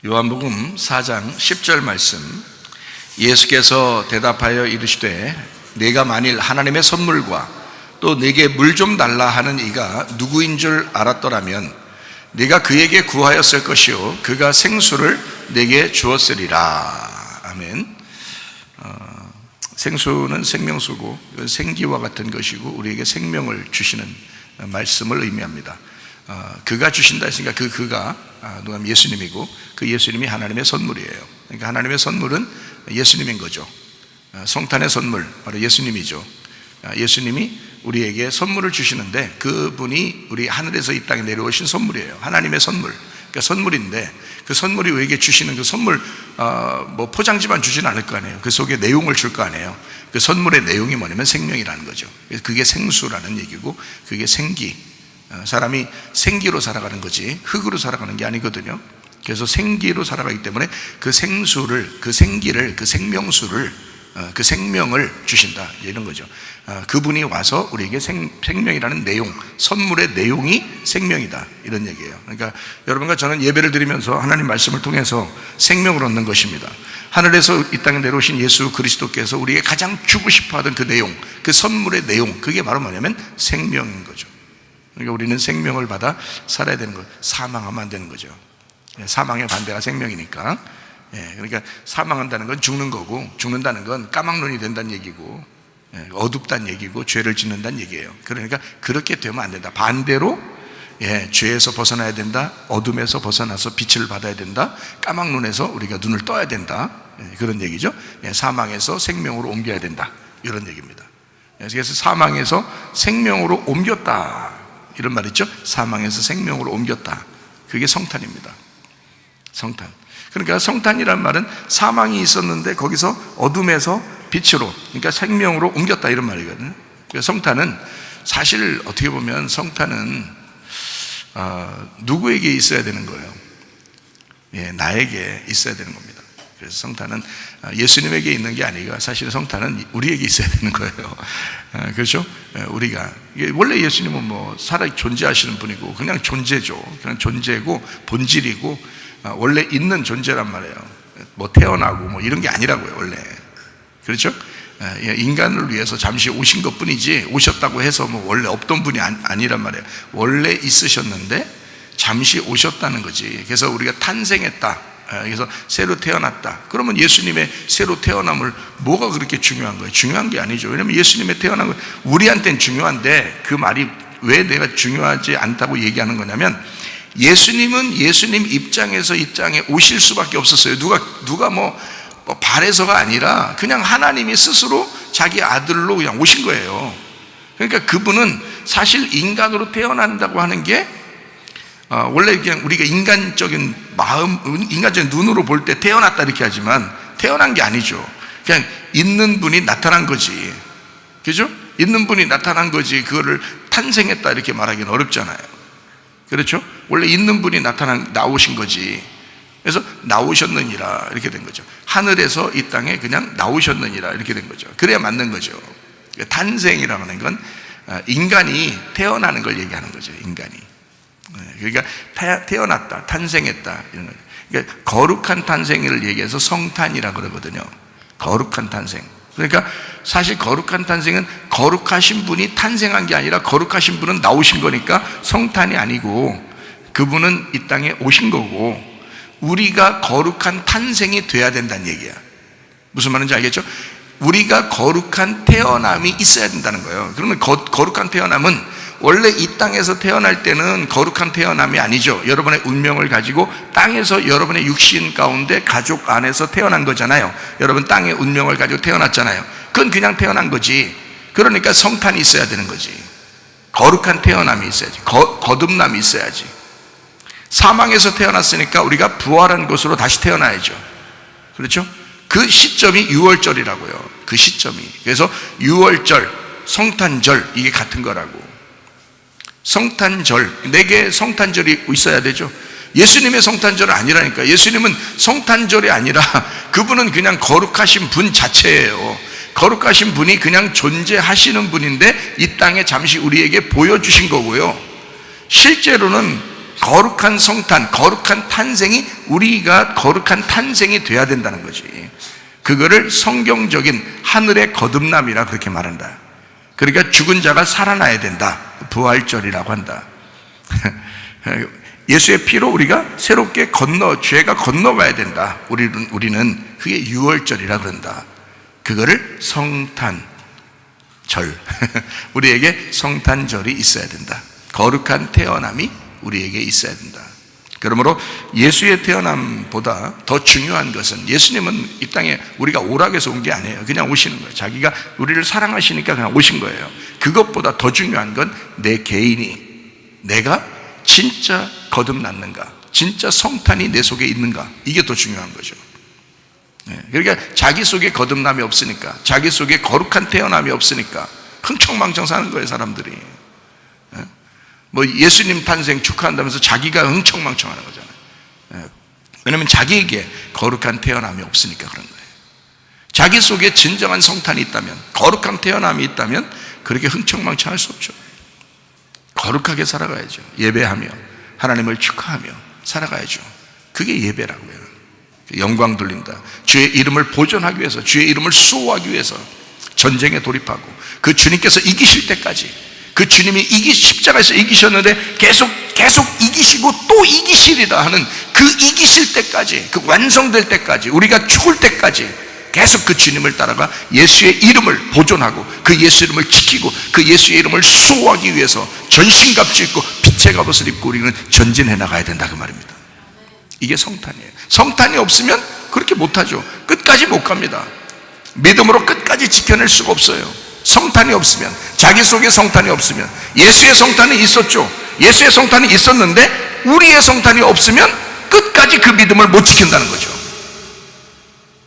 요한복음 4장 10절 말씀, 예수께서 대답하여 이르시되 네가 만일 하나님의 선물과 또 내게 물 좀 달라 하는 이가 누구인 줄 알았더라면 네가 그에게 구하였을 것이요 그가 생수를 내게 주었으리라. 아멘. 생수는 생명수고 생기와 같은 것이고 우리에게 생명을 주시는 말씀을 의미합니다. 그가 주신다 했으니까 그가 누가 예수님이고 그 예수님이 하나님의 선물이에요. 그러니까 하나님의 선물은 예수님인 거죠. 성탄의 선물 바로 예수님이죠. 예수님이 우리에게 선물을 주시는데 그분이 우리 하늘에서 이 땅에 내려오신 선물이에요. 하나님의 선물. 그러니까 선물인데 그 선물이 우리에게 주시는 그 선물 뭐 포장지만 주지는 않을 거 아니에요. 그 속에 내용을 줄 거 아니에요. 그 선물의 내용이 뭐냐면 생명이라는 거죠. 그게 생수라는 얘기고 그게 생기. 사람이 생기로 살아가는 거지 흙으로 살아가는 게 아니거든요. 그래서 생기로 살아가기 때문에 그 생수를, 그 생기를, 그 생명수를, 그 생명을 주신다 이런 거죠. 그분이 와서 우리에게 생명이라는 내용, 선물의 내용이 생명이다 이런 얘기예요. 그러니까 여러분과 저는 예배를 드리면서 하나님 말씀을 통해서 생명을 얻는 것입니다. 하늘에서 이 땅에 내려오신 예수 그리스도께서 우리에게 가장 주고 싶어하던 그 내용, 그 선물의 내용, 그게 바로 뭐냐면 생명인 거죠. 그러니까 우리는 생명을 받아 살아야 되는 거예요. 사망하면 안 되는 거죠. 사망의 반대가 생명이니까. 그러니까 사망한다는 건 죽는 거고, 죽는다는 건 까막눈이 된다는 얘기고, 어둡다는 얘기고, 죄를 짓는다는 얘기예요. 그러니까 그렇게 되면 안 된다. 반대로 죄에서 벗어나야 된다. 어둠에서 벗어나서 빛을 받아야 된다. 까막눈에서 우리가 눈을 떠야 된다. 그런 얘기죠. 사망에서 생명으로 옮겨야 된다. 이런 얘기입니다. 그래서 사망에서 생명으로 옮겼다. 이런 말 있죠? 사망에서 생명으로 옮겼다. 그게 성탄입니다. 성탄. 그러니까 성탄이란 말은 사망이 있었는데 거기서 어둠에서 빛으로, 그러니까 생명으로 옮겼다 이런 말이거든요. 그러니까 성탄은 사실 어떻게 보면 성탄은 누구에게 있어야 되는 거예요? 나에게 있어야 되는 겁니다. 그래서 성탄은 예수님에게 있는 게 아니라 사실 성탄은 우리에게 있어야 되는 거예요. 그렇죠? 우리가 원래 예수님은 뭐 살아 존재하시는 분이고 그냥 존재죠. 그냥 존재고 본질이고 원래 있는 존재란 말이에요. 뭐 태어나고 뭐 이런 게 아니라고요 원래. 그렇죠? 인간을 위해서 잠시 오신 것뿐이지 오셨다고 해서 뭐 원래 없던 분이 아니란 말이에요. 원래 있으셨는데 잠시 오셨다는 거지. 그래서 우리가 탄생했다. 그래서 새로 태어났다. 그러면 예수님의 새로 태어남을 뭐가 그렇게 중요한 거예요? 중요한 게 아니죠. 왜냐하면 예수님의 태어남은 우리한테는 중요한데 그 말이 왜 내가 중요하지 않다고 얘기하는 거냐면 예수님은 예수님 입장에서 이 땅에 오실 수밖에 없었어요. 누가 뭐 바래서가 아니라 그냥 하나님이 스스로 자기 아들로 그냥 오신 거예요. 그러니까 그분은 사실 인간으로 태어난다고 하는 게 원래 그냥 우리가 인간적인 마음, 인간적인 눈으로 볼 때 태어났다 이렇게 하지만 태어난 게 아니죠. 그냥 있는 분이 나타난 거지. 그죠? 있는 분이 나타난 거지. 그거를 탄생했다 이렇게 말하기는 어렵잖아요. 그렇죠? 원래 있는 분이 나오신 거지. 그래서 나오셨느니라 이렇게 된 거죠. 하늘에서 이 땅에 그냥 나오셨느니라 이렇게 된 거죠. 그래야 맞는 거죠. 탄생이라고 하는 건 인간이 태어나는 걸 얘기하는 거죠. 인간이. 그러니까 태어났다, 탄생했다 이런 거죠. 그러니까 거룩한 탄생을 얘기해서 성탄이라고 그러거든요. 거룩한 탄생. 그러니까 사실 거룩한 탄생은 거룩하신 분이 탄생한 게 아니라 거룩하신 분은 나오신 거니까 성탄이 아니고 그분은 이 땅에 오신 거고 우리가 거룩한 탄생이 돼야 된다는 얘기야. 무슨 말인지 알겠죠? 우리가 거룩한 태어남이 있어야 된다는 거예요. 그러면 거룩한 태어남은 원래 이 땅에서 태어날 때는 거룩한 태어남이 아니죠. 여러분의 운명을 가지고 땅에서 여러분의 육신 가운데 가족 안에서 태어난 거잖아요. 여러분 땅의 운명을 가지고 태어났잖아요. 그건 그냥 태어난 거지. 그러니까 성탄이 있어야 되는 거지. 거룩한 태어남이 있어야지. 거듭남이 있어야지. 사망에서 태어났으니까 우리가 부활한 것으로 다시 태어나야죠. 그렇죠? 그 시점이 6월절이라고요. 그 시점이. 그래서 6월절, 성탄절 이게 같은 거라고. 성탄절, 내게 성탄절이 있어야 되죠. 예수님의 성탄절은 아니라니까. 예수님은 성탄절이 아니라 그분은 그냥 거룩하신 분 자체예요. 거룩하신 분이 그냥 존재하시는 분인데 이 땅에 잠시 우리에게 보여주신 거고요. 실제로는 거룩한 성탄, 거룩한 탄생이 우리가 거룩한 탄생이 돼야 된다는 거지. 그거를 성경적인 하늘의 거듭남이라 그렇게 말한다. 그러니까 죽은 자가 살아나야 된다. 부활절이라고 한다. 예수의 피로 우리가 새롭게 죄가 건너가야 된다. 우리는 그게 유월절이라 그런다. 그거를 성탄절. 우리에게 성탄절이 있어야 된다. 거룩한 태어남이 우리에게 있어야 된다. 그러므로 예수의 태어남보다 더 중요한 것은, 예수님은 이 땅에 우리가 오라고 해서 온 게 아니에요. 그냥 오시는 거예요. 자기가 우리를 사랑하시니까 그냥 오신 거예요. 그것보다 더 중요한 건 내 개인이, 내가 진짜 거듭났는가, 진짜 성탄이 내 속에 있는가, 이게 더 중요한 거죠. 그러니까 자기 속에 거듭남이 없으니까, 자기 속에 거룩한 태어남이 없으니까 흥청망청 사는 거예요, 사람들이. 뭐 예수님 탄생 축하한다면서 자기가 흥청망청하는 거잖아요. 왜냐하면 자기에게 거룩한 태어남이 없으니까 그런 거예요. 자기 속에 진정한 성탄이 있다면, 거룩한 태어남이 있다면 그렇게 흥청망청할 수 없죠. 거룩하게 살아가야죠. 예배하며 하나님을 축하하며 살아가야죠. 그게 예배라고요. 영광 돌린다. 주의 이름을 보존하기 위해서, 주의 이름을 수호하기 위해서 전쟁에 돌입하고, 그 주님께서 이기실 때까지, 그 주님이 십자가에서 이기셨는데 계속 이기시고 또 이기시리라 하는 그 이기실 때까지, 그 완성될 때까지, 우리가 죽을 때까지 계속 그 주님을 따라가 예수의 이름을 보존하고 그 예수 이름을 지키고 그 예수의 이름을 수호하기 위해서 전신갑주 입고 빛의 갑옷을 입고 우리는 전진해 나가야 된다, 그 말입니다. 이게 성탄이에요. 성탄이 없으면 그렇게 못하죠. 끝까지 못 갑니다. 믿음으로 끝까지 지켜낼 수가 없어요. 성탄이 없으면, 자기 속에 성탄이 없으면, 예수의 성탄이 있었죠. 예수의 성탄이 있었는데 우리의 성탄이 없으면 끝까지 그 믿음을 못 지킨다는 거죠.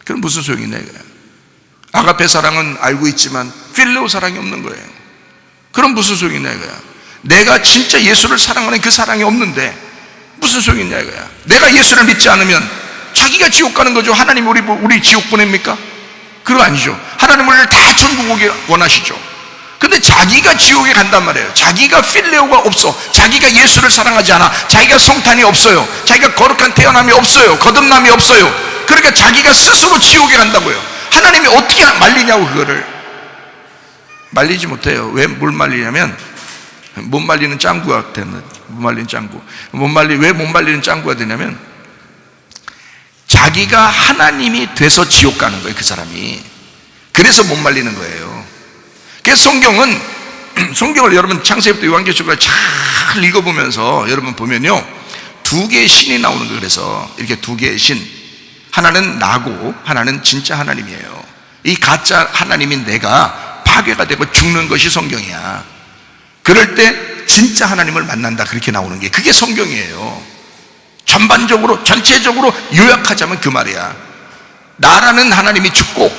그럼 무슨 소용이 있냐 이거야. 아가페 사랑은 알고 있지만 필레오 사랑이 없는 거예요. 그럼 무슨 소용이 있냐 이거야. 내가 진짜 예수를 사랑하는 그 사랑이 없는데 무슨 소용이 있냐 이거야. 내가 예수를 믿지 않으면 자기가 지옥 가는 거죠. 하나님 우리 지옥 보냅니까? 그거 아니죠. 하나님 우리를 다 천국 오게 원하시죠. 근데 자기가 지옥에 간단 말이에요. 자기가 필레오가 없어. 자기가 예수를 사랑하지 않아. 자기가 성탄이 없어요. 자기가 거룩한 태어남이 없어요. 거듭남이 없어요. 그러니까 자기가 스스로 지옥에 간다고요. 하나님이 어떻게 말리냐고. 그거를 말리지 못해요. 왜 뭘 말리냐면, 못 말리는 짱구가 되는, 못 말리는 짱구. 왜 못 말리는 짱구가 되냐면, 자기가 하나님이 돼서 지옥 가는 거예요, 그 사람이. 그래서 못 말리는 거예요. 그래서 성경을 여러분 창세기부터 요한계시록을 잘 읽어보면서 여러분 보면요, 두 개의 신이 나오는 거예요. 그래서 이렇게 두 개의 신, 하나는 나고 하나는 진짜 하나님이에요. 이 가짜 하나님인 내가 파괴가 되고 죽는 것이 성경이야. 그럴 때 진짜 하나님을 만난다, 그렇게 나오는 게, 그게 성경이에요. 전반적으로, 전체적으로 요약하자면 그 말이야. 나라는 하나님이 죽고,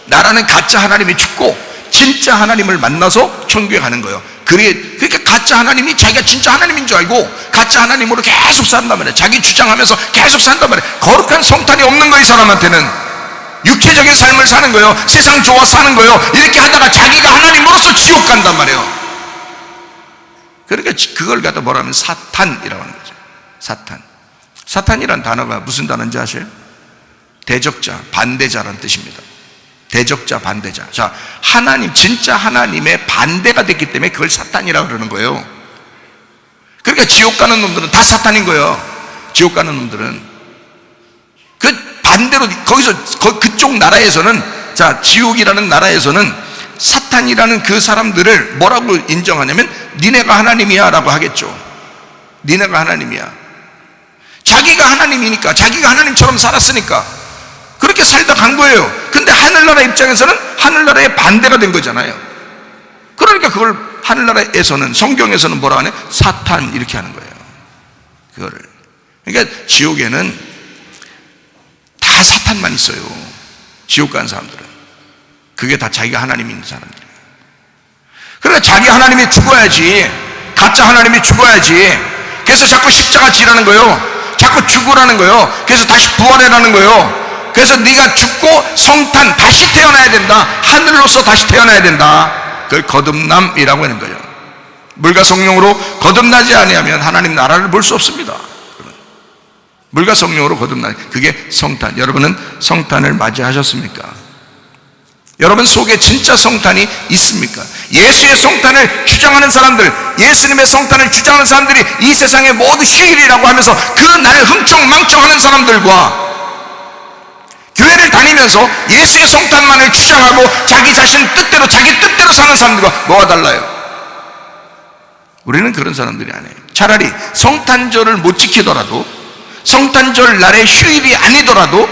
나라는 가짜 하나님이 죽고, 진짜 하나님을 만나서 천국에 가는 거예요. 그러니까 가짜 하나님이 자기가 진짜 하나님인 줄 알고 가짜 하나님으로 계속 산단 말이야. 자기 주장하면서 계속 산단 말이야. 거룩한 성탄이 없는 거예요. 이 사람한테는 육체적인 삶을 사는 거예요. 세상 좋아 사는 거예요. 이렇게 하다가 자기가 하나님으로서 지옥 간단 말이에요. 그러니까 그걸 갖다 뭐라 하면 사탄이라고 하는 거죠. 사탄이란 단어가 무슨 단어인지 아세요? 대적자, 반대자라는 뜻입니다. 대적자, 반대자. 자, 하나님, 진짜 하나님의 반대가 됐기 때문에 그걸 사탄이라고 그러는 거예요. 그러니까 지옥 가는 놈들은 다 사탄인 거예요. 지옥 가는 놈들은. 그 반대로, 그쪽 나라에서는, 자, 지옥이라는 나라에서는 사탄이라는 그 사람들을 뭐라고 인정하냐면, 니네가 하나님이야 라고 하겠죠. 니네가 하나님이야. 자기가 하나님이니까, 자기가 하나님처럼 살았으니까 그렇게 살다 간 거예요. 근데 하늘나라 입장에서는 하늘나라의 반대가 된 거잖아요. 그러니까 그걸 하늘나라에서는, 성경에서는 뭐라 하냐? 사탄, 이렇게 하는 거예요. 그거를. 그러니까 지옥에는 다 사탄만 있어요. 지옥 간 사람들은. 그게 다 자기가 하나님인 사람들이에요. 그러니까 자기 하나님이 죽어야지, 가짜 하나님이 죽어야지. 그래서 자꾸 십자가 지라는 거예요. 자꾸 죽으라는 거예요. 그래서 다시 부활해라는 거예요. 그래서 네가 죽고 성탄, 다시 태어나야 된다. 하늘로서 다시 태어나야 된다. 그걸 거듭남이라고 하는 거예요. 물과 성령으로 거듭나지 아니하면 하나님 나라를 볼 수 없습니다. 물과 성령으로 거듭나, 그게 성탄. 여러분은 성탄을 맞이하셨습니까? 여러분 속에 진짜 성탄이 있습니까? 예수의 성탄을 주장하는 사람들, 예수님의 성탄을 주장하는 사람들이 이 세상의 모두 휴일이라고 하면서 그 날 흥청망청하는 사람들과 교회를 다니면서 예수의 성탄만을 주장하고 자기 자신 뜻대로 자기 뜻대로 사는 사람들과 뭐가 달라요? 우리는 그런 사람들이 아니에요. 차라리 성탄절을 못 지키더라도, 성탄절 날의 휴일이 아니더라도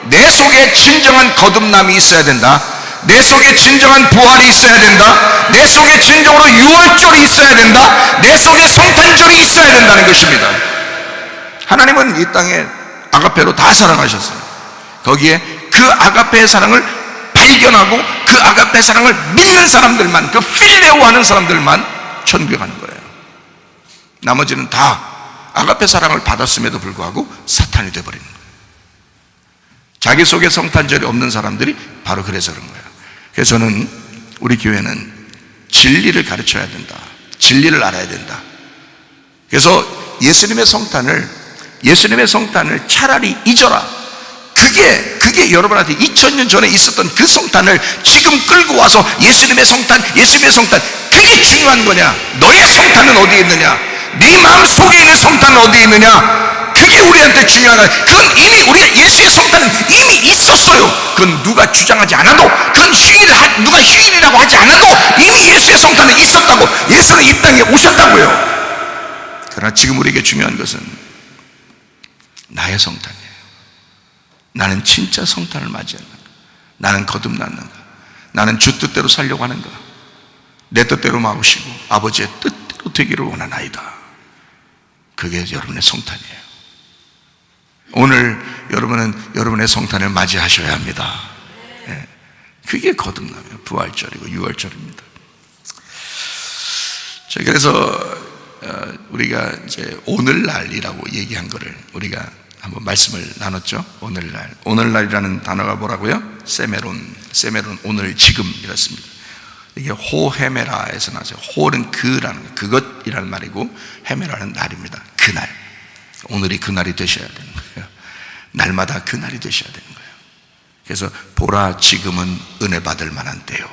내 속에 진정한 거듭남이 있어야 된다. 내 속에 진정한 부활이 있어야 된다. 내 속에 진정으로 유월절이 있어야 된다. 내 속에 성탄절이 있어야 된다는 것입니다. 하나님은 이 땅에 아가페로 다 사랑하셨어요. 거기에 그 아가페의 사랑을 발견하고 그 아가페의 사랑을 믿는 사람들만, 그 필레오 하는 사람들만 천국에 가는 거예요. 나머지는 다 아가페 사랑을 받았음에도 불구하고 사탄이 되어버리는 거예요. 자기 속에 성탄절이 없는 사람들이 바로 그래서 그런 거예요. 그래서 저는 우리 교회는 진리를 가르쳐야 된다. 진리를 알아야 된다. 그래서 예수님의 성탄을 차라리 잊어라. 그게 여러분한테 2000년 전에 있었던 그 성탄을 지금 끌고 와서 예수님의 성탄, 그게 중요한 거냐? 너의 성탄은 어디에 있느냐? 네 마음 속에 있는 성탄은 어디에 있느냐? 그게 우리한테 중요하다. 그건 이미 우리가 예수의 성탄은 이미 있었어요. 그건 누가 주장하지 않아도, 그건 누가 휴일이라고 하지 않아도 이미 예수의 성탄은 있었다고. 예수는 이 땅에 오셨다고요. 그러나 지금 우리에게 중요한 것은 나의 성탄이에요. 나는 진짜 성탄을 맞이하는가? 나는 거듭났는가? 나는 주 뜻대로 살려고 하는가? 내 뜻대로 마우시고 아버지의 뜻대로 되기를 원하나이다. 그게 여러분의 성탄이에요. 오늘 여러분은 여러분의 성탄을 맞이하셔야 합니다. 그게 거듭남이에요. 부활절이고 유월절입니다. 자, 그래서 우리가 이제 오늘날이라고 얘기한 거를 우리가 한번 말씀을 나눴죠. 오늘날이라는 단어가 뭐라고요? 세메론, 오늘, 지금 이렇습니다. 이게 호헤메라에서 나왔어요. 호는 그라는 거, 그것이라는 말이고, 헤메라는 날입니다. 그날, 오늘이 그날이 되셔야 되는 거예요. 날마다 그날이 되셔야 되는 거예요. 그래서 보라 지금은 은혜 받을 만한 때요,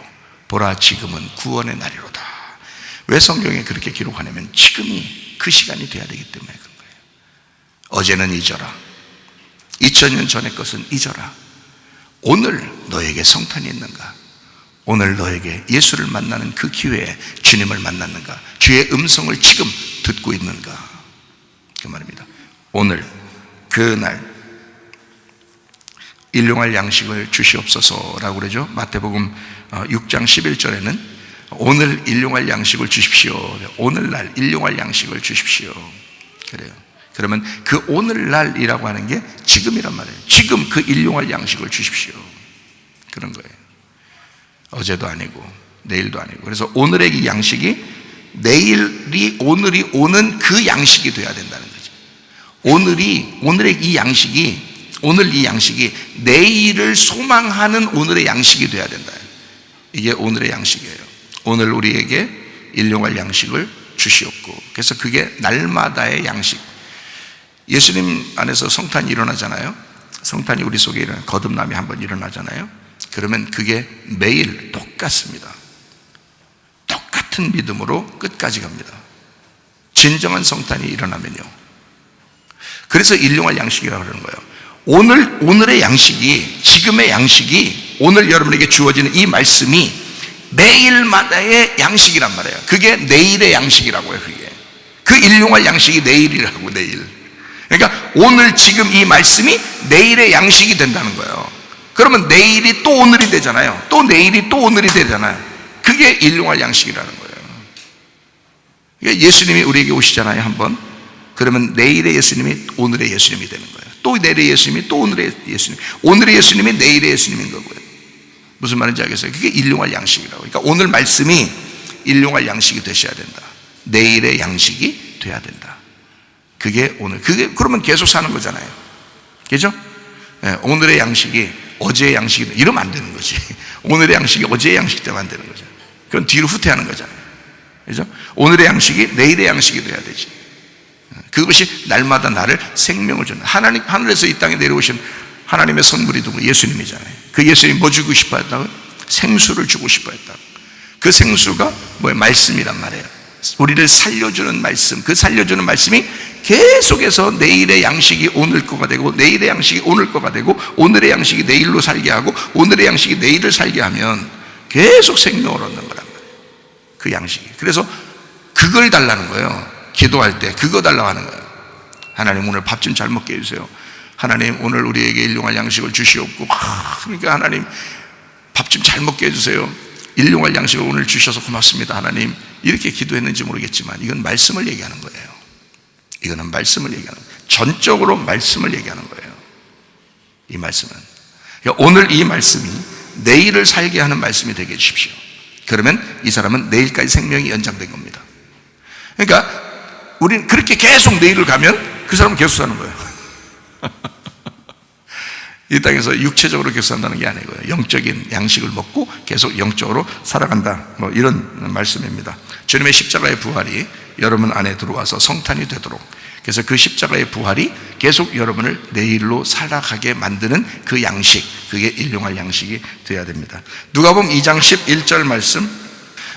보라 지금은 구원의 날이로다. 왜 성경에 그렇게 기록하냐면 지금이 그 시간이 돼야 되기 때문에 그런 거예요. 어제는 잊어라. 2000년 전의 것은 잊어라. 오늘 너에게 성탄이 있는가? 오늘 너에게 예수를 만나는 그 기회에 주님을 만났는가? 주의 음성을 지금 듣고 있는가? 그 말입니다. 오늘, 그날 일용할 양식을 주시옵소서라고 그러죠. 마태복음 6장 11절에는 오늘 일용할 양식을 주십시오. 오늘날 일용할 양식을 주십시오. 그래요. 그러면 그 오늘날이라고 하는 게 지금이란 말이에요. 지금 그 일용할 양식을 주십시오. 그런 거예요. 어제도 아니고 내일도 아니고. 그래서 오늘의 이 양식이 오늘이 오는 그 양식이 돼야 된다는 거죠. 오늘의 이 양식이, 오늘 이 양식이 내일을 소망하는 오늘의 양식이 돼야 된다. 이게 오늘의 양식이에요. 오늘 우리에게 일용할 양식을 주시옵고. 그래서 그게 날마다의 양식. 예수님 안에서 성탄이 일어나잖아요. 성탄이 우리 속에 일어나, 거듭남이 한번 일어나잖아요. 그러면 그게 매일 똑같습니다. 똑같은 믿음으로 끝까지 갑니다. 진정한 성탄이 일어나면요. 그래서 일용할 양식이라고 그러는 거예요. 오늘의 양식이, 지금의 양식이, 오늘 여러분에게 주어지는 이 말씀이 매일마다의 양식이란 말이에요. 그게 내일의 양식이라고요. 그게 그 일용할 양식이 내일이라고. 내일. 그러니까 오늘 지금 이 말씀이 내일의 양식이 된다는 거예요. 그러면 내일이 또 오늘이 되잖아요. 또 내일이 또 오늘이 되잖아요. 그게 일용할 양식이라는 거예요. 예수님이 우리에게 오시잖아요, 한번. 그러면 내일의 예수님이 오늘의 예수님이 되는 거예요. 또 내일의 예수님이 또 오늘의 예수님, 오늘의 예수님이 내일의 예수님인 거고요. 무슨 말인지 알겠어요? 그게 일용할 양식이라고. 그러니까 오늘 말씀이 일용할 양식이 되셔야 된다. 내일의 양식이 돼야 된다. 그게 오늘, 그러면 계속 사는 거잖아요. 그죠? 네, 오늘의 양식이 어제의 양식이, 이러면 안 되는 거지. 오늘의 양식이 어제의 양식 되면 안 되는 거죠. 그건 뒤로 후퇴하는 거잖아요. 그죠? 오늘의 양식이 내일의 양식이 돼야 되지. 그것이 날마다 나를 생명을 주는, 하나님 하늘에서 이 땅에 내려오신 하나님의 선물이 누구? 예수님이잖아요. 그 예수님이 뭐 주고 싶어 했다고? 생수를 주고 싶어 했다고. 그 생수가 뭐예요? 말씀이란 말이에요. 우리를 살려주는 말씀. 그 살려주는 말씀이 계속해서 내일의 양식이 오늘 거가 되고, 내일의 양식이 오늘 거가 되고, 오늘의 양식이 내일로 살게 하고, 오늘의 양식이 내일을 살게 하면 계속 생명을 얻는 거란 말이에요. 그 양식이. 그래서 그걸 달라는 거예요. 기도할 때 그거 달라고 하는 거예요. 하나님 오늘 밥 좀 잘 먹게 해주세요. 하나님 오늘 우리에게 일용할 양식을 주시옵고, 그러니까 하나님 밥 좀 잘 먹게 해주세요. 일용할 양식을 오늘 주셔서 고맙습니다 하나님. 이렇게 기도했는지 모르겠지만 이건 말씀을 얘기하는 거예요. 이거는 말씀을 얘기하는 거예요. 전적으로 말씀을 얘기하는 거예요. 이 말씀은, 그러니까 오늘 이 말씀이 내일을 살게 하는 말씀이 되게 해주십시오. 그러면 이 사람은 내일까지 생명이 연장된 겁니다. 그러니까 우리는 그렇게 계속 내일을 가면 그 사람은 계속 사는 거예요. 이 땅에서 육체적으로 계속 산다는 게 아니고요, 영적인 양식을 먹고 계속 영적으로 살아간다, 뭐 이런 말씀입니다. 주님의 십자가의 부활이 여러분 안에 들어와서 성탄이 되도록, 그래서 그 십자가의 부활이 계속 여러분을 내일로 살아가게 만드는 그 양식, 그게 일용할 양식이 되어야 됩니다. 누가복음 2장 11절 말씀,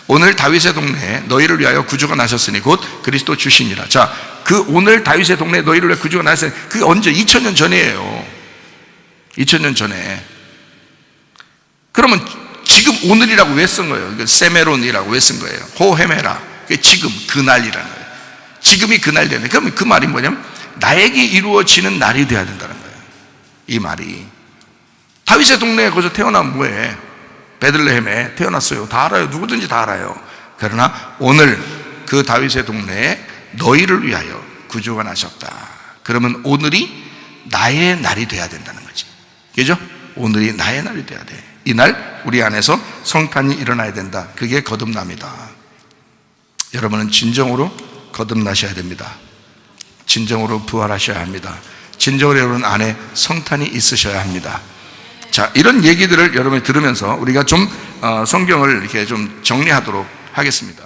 오늘 다윗의 동네에 너희를 위하여 구주가 나셨으니 곧 그리스도 주시니라. 자, 그 오늘 다윗의 동네에 너희를 위하여 구주가 나셨으니, 그게 언제? 2000년 전이에요. 2000년 전에. 그러면 지금 오늘이라고 왜 쓴 거예요? 세메론이라고 왜 쓴 거예요? 호헤메라. 그게 지금, 그날이라는 거예요. 지금이 그날 되네. 그러면 그 말이 뭐냐면 나에게 이루어지는 날이 돼야 된다는 거예요. 이 말이. 다윗의 동네에 거기서 태어나면 뭐해? 베들레헴에 태어났어요. 다 알아요. 누구든지 다 알아요. 그러나 오늘 그 다윗의 동네에 너희를 위하여 구주가 나셨다. 그러면 오늘이 나의 날이 돼야 된다는 거지. 그죠? 오늘이 나의 날이 돼야 돼. 이날 우리 안에서 성탄이 일어나야 된다. 그게 거듭남이다. 여러분은 진정으로 거듭나셔야 됩니다. 진정으로 부활하셔야 합니다. 진정으로 여러분 안에 성탄이 있으셔야 합니다. 자, 이런 얘기들을 여러분이 들으면서 우리가 좀 성경을 이렇게 좀 정리하도록 하겠습니다.